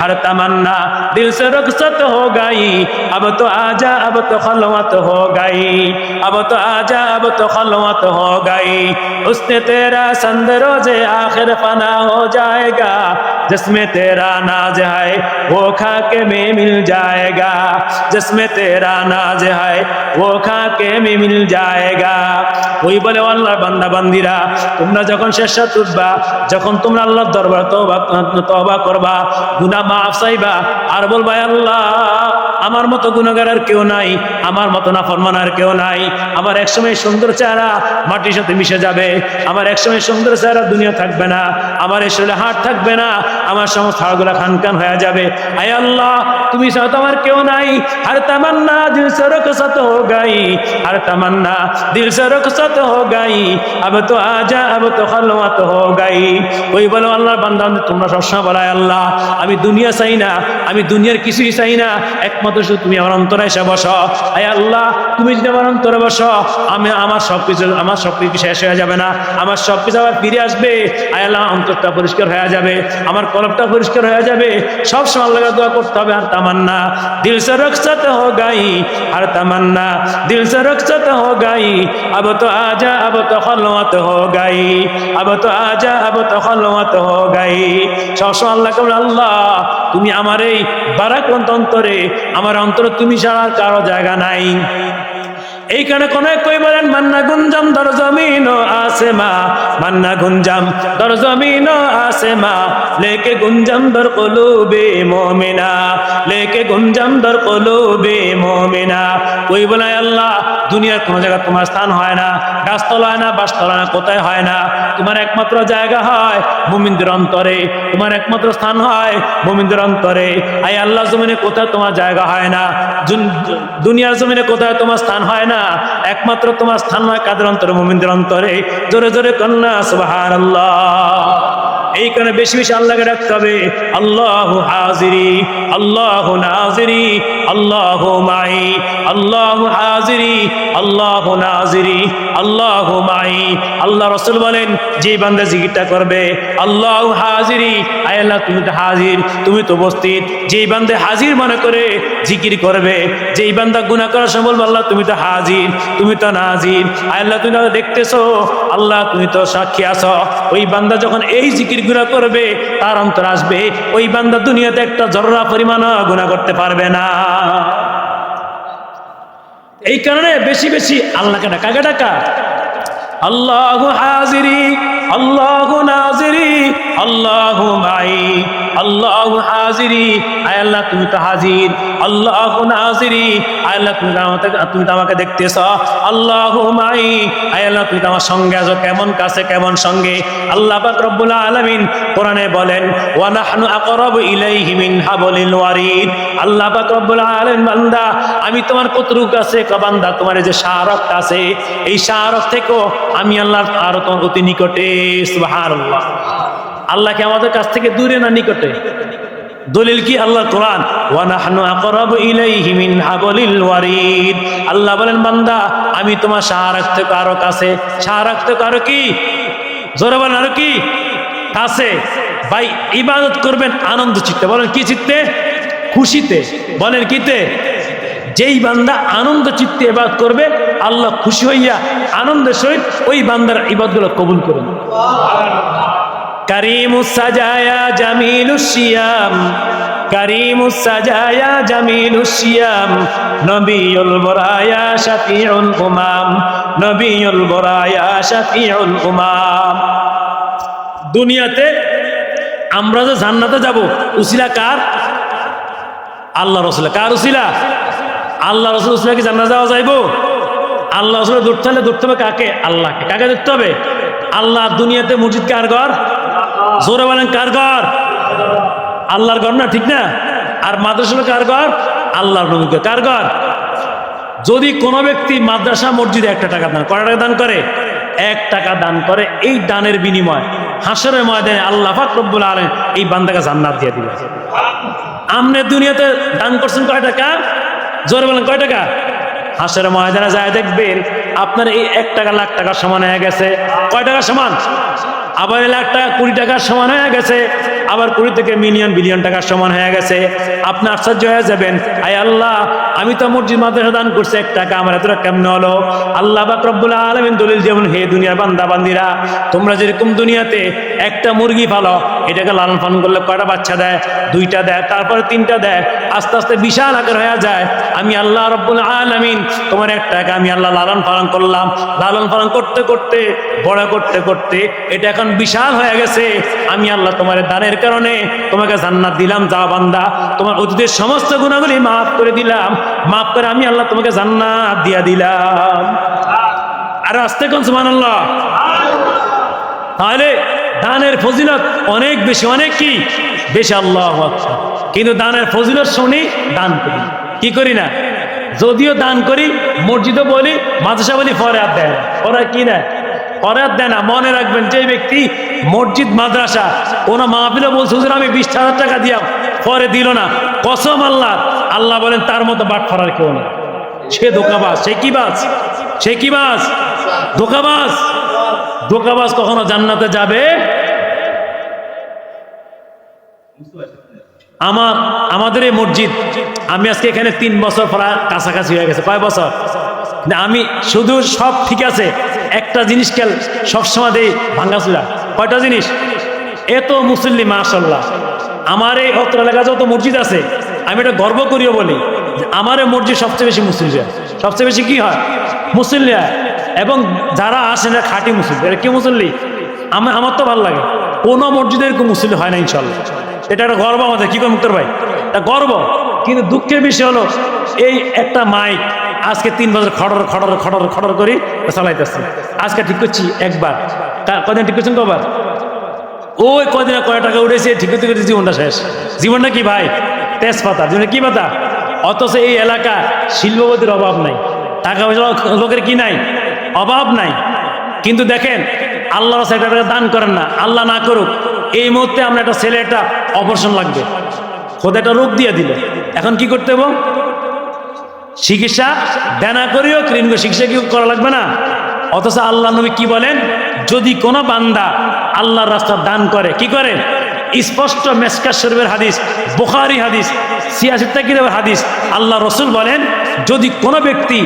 [SPEAKER 1] हर तमन्ना दिल से रुखसत हो गई, अब तो आजा अब तो खलवत हो गई, अब तो आजा अब तो खलवत हो गई। उसने तेरा संद रोजे आखिर फना हो जाएगा, जिसमें तेरा नाज है वो खा के में मिल जाएगा, जिसमें तेरा नाज है वो खा के में मिल जाएगा। ওই বলে আল্লাহর বান্দা বান্দিরা, তোমরা যখন শেষরাত উঠবা, যখন তোমরা আল্লাহর দরবারে তওবা করবা, গুনাহ মাফ চাইবা, আর বলবা আল্লাহ আমার মতো গুনাহগার আর কেউ নাই, আমার মতো নাফরমান আর কেউ নাই, আমার একসময় সুন্দর চেহারা মাটির সাথে মিশে যাবে, আমার একসময় সুন্দর চেহারা দুনিয়া থাকবে না, আমার এই শরীরে হাড় থাকবে না, আমার সমস্ত হাড়গুলা খানখান হয়ে যাবে। আয় আল্লাহ তুমি ছাড়া তো আমার কেউ নাই। हर तमन्ना दिल से रुखसत हो गई, हर तमन्ना दिल से रुखसत हो गई, अब तो आजा अब तो खलवत हो गई। ওই বলো আল্লাহর বান্দা তোমরা সবসময় বলো আল্লাহ আমি দুনিয়া চাই না, আমি দুনিয়ার কিছুই চাই না, একমাত্র শুধু তুমি আমার অন্তরে এসে বসো। আয় আল্লাহ তুমি যদি আমার অন্তরে বসো, আমি আমার সবকিছু শেষ হয়ে যাবে না, আমার সবকিছু আবার ফিরে আসবে। আয় আল্লাহ অন্তরটা পরিষ্কার হয়ে যাবে, আমার কলবটা পরিষ্কার হয়ে যাবে। সবসময় আল্লাহকে দোয়া করতে হবে। আর তামান্না दिल से रुखसत हो गई, हर तमन्ना दिल से रुखसत हो गई, अब तो आजा अब तो खलवत हो गई, अब तो आजा अब तो खलवत हो गई। সবসময় আল্লাহকে বলে আল্লাহ তুমি আমার এই বারাকন্ত অন্তরে, আমার অন্তরে তুমি ছাড়া কারো জায়গা নাই। এই কারণে কোন কই বলেন মান্না গুঞ্জাম দর জমিন ও আসেমা, মান্না গুঞ্জাম দর জমিন ও আসেমা, লেকে গুঞ্জাম দর কুলুবে মুমিনা, লেকে গুঞ্জাম দর কুলুবে মুমিনা। কই বলে আল্লাহ দুনিয়ার কোন জায়গা তোমার স্থান হয় না, গাছতলা হয় না, বাসতলা না, কোথায় হয় না, তোমার একমাত্র জায়গা হয় মুমিনদের অন্তরে, তোমার একমাত্র স্থান হয় মুমিনদের অন্তরে। আয় আল্লাহ জমিনে কোথায় তোমার জায়গা হয় না, দুনিয়ার জমিনে কোথায় তোমার স্থান হয় না, একমাত্র তোমার স্থান হয় কাদের অন্তরে? মুমিনদের অন্তরে। জোরে জোরে কন্যা সুবহানাল্লাহ। এই কারণে বেশি বেশি আল্লাহকে ডাকতে হবে। আল্লাহু হাজিরি আল্লাহু নাজিরি আল্লাহু মাই, আল্লাহু হাজিরি আল্লাহু নাজিরি আল্লাহু মাই। আল্লাহ রাসূল বলেন যে বান্দা জিকিরটা করবে আল্লাহু হাজিরি, আয় আল্লাহ তুমি তো হাজির, তুমি তো উপস্থিত। যেই বান্দা হাজির মনে করে জিকির করবে, যেই বান্দা গুনাহ করার সময় বলবে আল্লাহ তুমি তো হাজির, তুমি তো নাজির, আয় আল্লাহ তুমি তো দেখতেছো, আল্লাহ তুমি তো সাক্ষী আছো। ওই বান্দা যখন এই জিকির গুনাহ করবে তার অন্তর আসবে ওই বান্দা দুনিয়াতে একটা জররা পরিমাণ গুনাহ করতে পারবে না। এই কারণে বেশি বেশি আল্লাহকে ডাকা, কাকে ডাকা? আল্লাহু হাজিরি আল্লাহু নাজিরি আল্লাহু মাই, আল্লাহু হাজিরি, আয় আল্লাহ তুমি তো হাজির, আল্লাহু নাজিরি, আয় আল্লাহ তুমি তো আমাকে দেখতেছ, আল্লাহু মাই, আয় আল্লাহ তুমি তো আমার সঙ্গে আছো, কেমন কাছে কেমন সঙ্গে। আল্লাহ পাক রব্বুল আলামিন কোরআনে বলেন ওয়া নাহনু আকরাবু ইলাইহি মিন হাবলিল ওয়ারিদ। আল্লাহ পাক রব্বুল আলামিন বান্দা আমি তোমার কতটুকু কাছে, বান্দা তোমার যে শাহরক আছে এই শাহরক থেকেও আমি আল্লাহর আরো তোমার অতি নিকটে। সুবহানাল্লাহ। আল্লাহ কি আমাদের কাছ থেকে দূরে না নিকটে? দলিল কি? আল্লাহর কোরআন। ওয়া নাহনু আকরাবু ইলাইহি মিন হাবলিল ওয়ারিদ। আল্লাহ বলেন বান্দা আমি তোমার শাহরক থেকে আরো কাছে। শাহরক থেকে আরো কি? জোরে বলেন আরো কি? কাছে। ভাই ইবাদত করবেন আনন্দ চিত্তে। বলেন কি চিত্তে? খুশিতে। বলেন কিতে? যেই বান্দা আনন্দ চিত্তে ইবাদত করবে আল্লাহ খুশি হইয়া আনন্দের সহিত ওই বান্দার ইবাদতগুলো কবুল করেন। কারীমুস সাজায়া জামিলুস সিয়াম, কারীমুস সাজায়া জামিলুস সিয়াম, নবিয়ুল বরায়া শাফিউল উমাম, নবিয়ুল বরায়া শাফিউল উমাম। দুনিয়াতে আমরা যে জান্নাতে যাব উসিলা কার? আল্লাহ রাসূল। কার উসিলা? আল্লাহ রাসূল উসিলা কি জান্নাতে যাওয়া যাইবো? আল্লাহ রাসূলের দূরতে হলে দূরতে হবে কাকে? আল্লাহকে। কাকে দেখতে হবে? আল্লাহ। দুনিয়াতে মসজিদ কার ঘর? জোরে বলেন কার ঘর? আল্লাহর ঘর না, ঠিক না? আর মাদ্রাসা কার ঘর? আল্লাহর নবীর। কার ঘর? যদি কোনো ব্যক্তি মাদ্রাসা মসজিদে 1 টাকা দান, কয় টাকা দান করে? 1 টাকা দান করে, এই দানের বিনিময় হাসরের ময়দানে আল্লাহ পাক রব্বুল আলামিন এই বান্দাকে জান্নাত দিয়ে দিবে। আপনি দুনিয়াতে দান করছেন কয় টাকা? জোরে বলেন কয় টাকা? হাসরের ময়দানে যায় দেখবেন আপনার এই 1 টাকা লাখ টাকার সমান হয়ে গেছে। কয় টাকা সমান? আবার লাখ টাকা 20 টাকার সমান হয়ে গেছে, আবার 20 থেকে মিলিয়ন বিলিয়ন টাকার সমান হয়ে গেছে। আপনি আশ্চর্য হয়ে যাবেন, আয় আল্লাহ, আমি তো মসজিদ মাদ্রাসা দান করছি 1 টাকা, আমার এতটা কেমনে হলো? আল্লাহ পাক রব্বুল আলামিন দলিল যেমন, হে দুনিয়ার বান্দা বান্দিরা, তোমরা যেরকম দুনিয়াতে একটা মুরগি পালো, এটাকে লালন পালন করলে কয়টা বাচ্চা দেয়? 2টা দেয়, তারপরে 3টা দেয়, আস্তে আস্তে বিশাল আকার হয়ে যায়। আমি আল্লাহ রব্বুল আলামিন তোমার 1 টাকা আমি আল্লাহ লালন পালন করলাম, লালন পালন করতে করতে বড় করতে করতে এটা এখন বিশাল হয়ে গেছে। আমি আল্লাহ তোমার দানের কারণে তোমাকে জান্নাত দিলাম, যা বান্দা তোমার অতীতের সমস্ত গুনাহগুলি মাফ করে দিলাম, মাফ করে আমি আল্লাহ তোমাকে জান্নাত দিয়া দিলাম। আর আস্তে কোন সুবহানাল্লাহ। তাহলে দানের ফজিলত অনেক বেশি, অনেক কি বেশি, আল্লাহু আকবার। কিন্তু দানের ফজিলত শুনি দান করি, কি করি না? যদিও দান করি, মসজিদও বলি, মাদ্রাসা বলি, ফরহাদ দেয় না। ওরা কি না ফরহাদ দেয় না। মনে রাখবেন, যে ব্যক্তি মসজিদ মাদ্রাসা কোন মাহফিলে বলছে হুজুর আমি 20,000 টাকা দিলাম, পরে দিল না, কসম আল্লাহ, আল্লাহ বলেন তার মতো বাটপার আর কেউ না। সে ধোঁকাবাজ, সে কি বাজ? সে কি বাজ? ধোঁকাবাজ। ধোঁকাবাজ কখনো জান্নাতে যাবে? আমাদের এই মসজিদ, আমি আজকে এখানে 3 বছর প্রায় কাছাকাছি হয়ে গেছে। কয় বছর? আমি শুধু সব ঠিক আছে, একটা জিনিস খেয়াল সবসময় দেই, ভাঙ্গাচুরা। কয়টা জিনিস? এত মুসল্লি মাশাআল্লাহ। আমার এই অত্র এলাকা যত মসজিদ আছে, আমি এটা গর্ব করিও বলি, আমার এই মসজিদ সবচেয়ে বেশি মুসল্লি হয়। সবচেয়ে বেশি কি হয়? মুসল্লি হয়। এবং যারা আসেন এরা খাঁটি মুসল্লি। এরা কি মুসল্লি? আমার তো ভালো লাগে। কোনো মসজিদে এরকম মুসল্লি হয় না ইনশাল্লাহ। এটা একটা গর্ব আমাদের। কি করে মুক্তার ভাই? এটা গর্ব। কিন্তু দুঃখের বিষয় হলো, এই একটা মাইক আজকে 3 বছর খড়র খড়র খড়র খড়র করি চালাইতেছে। আজকে ঠিক করছি একবার, কদিন ঠিক করছেন কবার? ওই কদিন কয় টাকা উঠেছে, ঠিক করতে করতে জীবনটা শেষ। জীবনটা কি ভাই? তেজপাতা। জীবনে কি পাতা? অথচ এই এলাকা শিল্পপতির অভাব নাই, টাকা পয়সা লোকের কি নাই, অভাব নাই। কিন্তু দেখেন, আল্লাহ একটা টাকা দান করেন না। আল্লাহ না করুক, এই মুহূর্তে আমরা একটা ছেলে একটা অপারেশন লাগবে, খোদা একটা রোগ দিয়ে দিল, এখন কি করতে হবে? চিকিৎসা দেনা করিও ক্লিনিক চিকিৎসা কি করা লাগবে না? অথচ আল্লাহ নবী কি বলেন? যদি কোনো বান্দা আল্লাহর রাস্তা দান করে, কি করে? স্পষ্ট মেসকা শরীফের হাদিস, বুখারী হাদিস, 86 কিতাবের হাদিস। আল্লাহ রসুল বলেন, যদি কোনো ব্যক্তি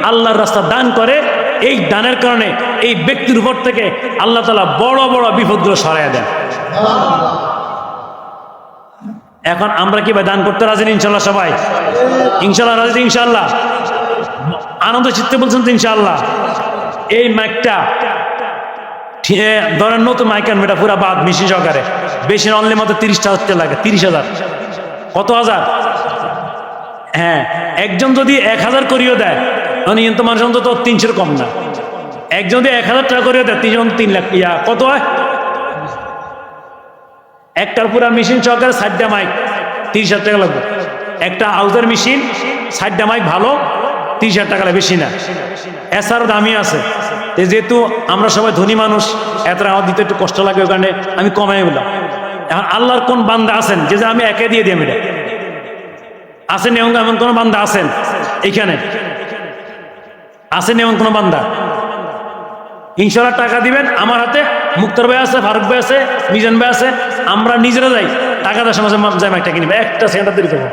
[SPEAKER 1] আল্লাহর রাস্তা দান করে, এই দানের কারণে এই ব্যক্তির উপর থেকে আল্লাহ তাআলা বড় বড় বিপদগুলো সরাইয়া দেন। এখন আমরা কি ভাই দান করতে রাজি? ইনশাল্লাহ সবাই ইনশাল্লাহ রাজি? ইনশাল্লাহ আনন্দ চিত্তে বলছেন তো ইনশাল্লাহ? এই মাইকটা ধরেন নতুন মাইক আনবে, এটা পুরা বাদ মিশি সহকারে, বেশি অনলি মাত্র 30,000 লাগে। 30,000 কত হাজার? হ্যাঁ, একজন যদি 1,000 করিও দেয়, কিন্তু মানুষ অন্তত 300 কম না। একজন যদি 1,000 টাকা করিও দেয়, 3 লাখ। কত হয়? একটার পুরা মেশিন সহকারে 60টা মাইক 30,000 টাকা লাগবে। একটা আউজার মেশিন 60টা মাইক ভালো 30,000 টাকা লাগে, বেশি না। এছাড়াও দামি আছে। যেহেতু আমরা সবাই ধনী মানুষ, এত আমার দিতে একটু কষ্ট লাগে, ওখানে আমি কমাই বললাম। এখন আল্লাহর কোন বান্দা আছেন যে আমি একে দিয়ে দিই? এটা আসেন এমন কোন বান্দা আছেন এইখানে? আসেন এমন কোন বান্দা? ইনশাল্লাহ টাকা দিবেন। আমার হাতে মুক্তার ভাই আছে, ফারুক ভাই আছে, মিজান ভাই আছে, আমরা নিজেরা যাই, টাকা দেওয়ার সময় যাই মাইকটা কিনবে। একটা সেকেন্ডের দেরি করবো,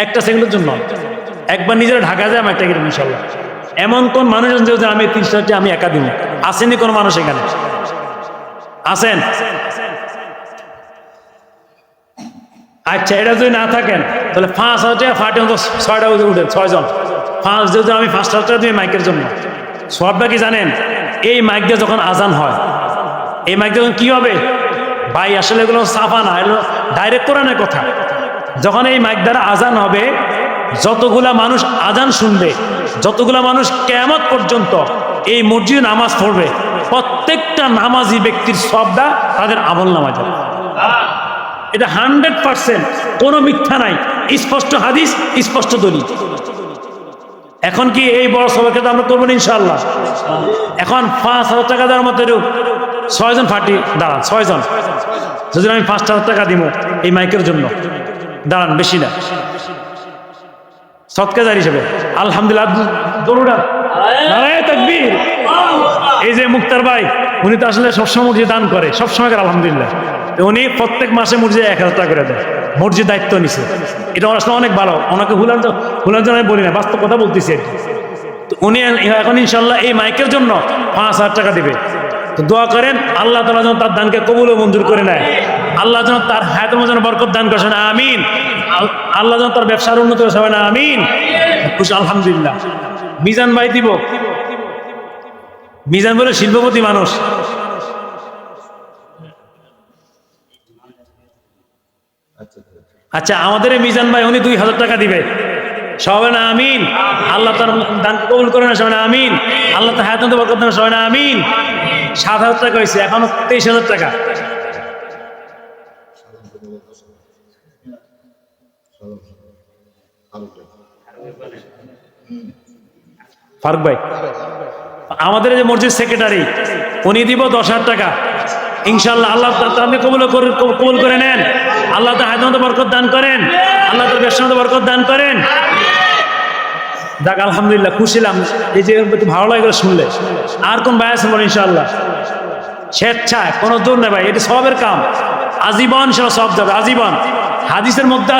[SPEAKER 1] একটা সেকেন্ডের জন্য একবার নিজেরা ঢাকা যায় মাইকটা কিনবো ইনশাল্লাহ। এমন কোন মানুষ আছে যে আমি 30,000 আমি একা দিব? আসেনি কোন মানুষ এখানে? আসেন? আচ্ছা, এটা যদি না থাকেন তাহলে 5,000 টাকা ফাটে 6টা উঠেন, 6 জন। যেহেতু আমি 5,000 টাকা দিই মাইকের জন্য, সবটা কি জানেন? এই মাইক দিয়ে যখন আজান হয়, এই মাইক যখন কি হবে ভাই, আসলে এগুলো সাফা না, এগুলো ডাইরেক্ট কোরআনের কথা। যখন এই মাইক দ্বারা আজান হবে, যতগুলা মানুষ আজান শুনবে, যতগুলা মানুষ কিয়ামত পর্যন্ত এই মসজিদে নামাজ পড়বে, প্রত্যেকটা নামাজি ব্যক্তির সবটা তাদের আমল নামায় যাবে। এটা 100%, কোনো মিথ্যা নাই, স্পষ্ট হাদিস, স্পষ্ট দলিল। এখন কি এই বড় সবাইকে তো আমরা করবো না ইনশাআল্লাহ? এখন 5,000 টাকা দেওয়ার মতো 6 জন ফাটি দাঁড়ান, 6 জন। যদি আমি 5,000 টাকা দিব এই মাইকের জন্য, দাঁড়ান, বেশি না, সৎকাজার হিসেবে আলহামদুলিল্লাহ দরুদ, নারায়ে তাকবীর। এই যে মুক্তার ভাই উনি তো আসলে সবসময় মসজিদে দান করে, সবসময় করে আলহামদুলিল্লাহ। তো উনি প্রত্যেক মাসে মসজিদে 1000 টাকা করে দেয়, মসজিদ দায়িত্ব নিছে। এটা আসলে অনেক ভালো, ওনাকে ভুলার জন্য আমি বলি না, বাস্তব কথা বলতেছি আর কি। তো উনি এখন ইনশাল্লাহ এই মাইকের জন্য 5000 টাকা দিবে। তো দোয়া করেন আল্লাহ তাআলা যেন তার দানকে কবুল ও মঞ্জুর করে নেয়, আল্লাহ যেন তার হায়াতের মধ্যে বরকত দান করেন, আমিন। আল্লাহ যেন তার ব্যবসার উন্নতি হবে না, আমিন। খুশি আলহামদুলিল্লাহ। মিজান ভাই দিব, মিজান বলে শিল্পপতি মানুষ। আচ্ছা, আমাদের এই মিজান ভাই উনি 2000 টাকা দিবে, সবাই না আমিন। আল্লাহ তার দানকে কবুল করে না, সবাই না আমিন। আল্লাহ তার হায়াতের মধ্যে বরকত দেন, সবাই না আমিন। 7000 টাকা হয়েছে, এখনো 23000 টাকা। ফারুক ভাই আমাদের যে মসজিদ সেক্রেটারি, উনি দিব 10,000 টাকা ইনশাআল্লাহ। আল্লাহ তাআলা কবুল করে নেন, আল্লাহ তার হায়াতের মধ্যে বরকত দান করেন, আল্লাহ তার ব্যবসার মধ্যে বরকত দান করেন। যাক আলহামদুলিল্লাহ, খুশিলাম এই যে একটু ভালো লাগে শুনলে। আর কোন ভাই আছেন বলেন ইনশাআল্লাহ? স্বেচ্ছায় কোনো দূর নেই ভাই, এটা সবের কাম, আজীবন সেটা সব যাবে, আজীবন। হাদিসের মধ্যে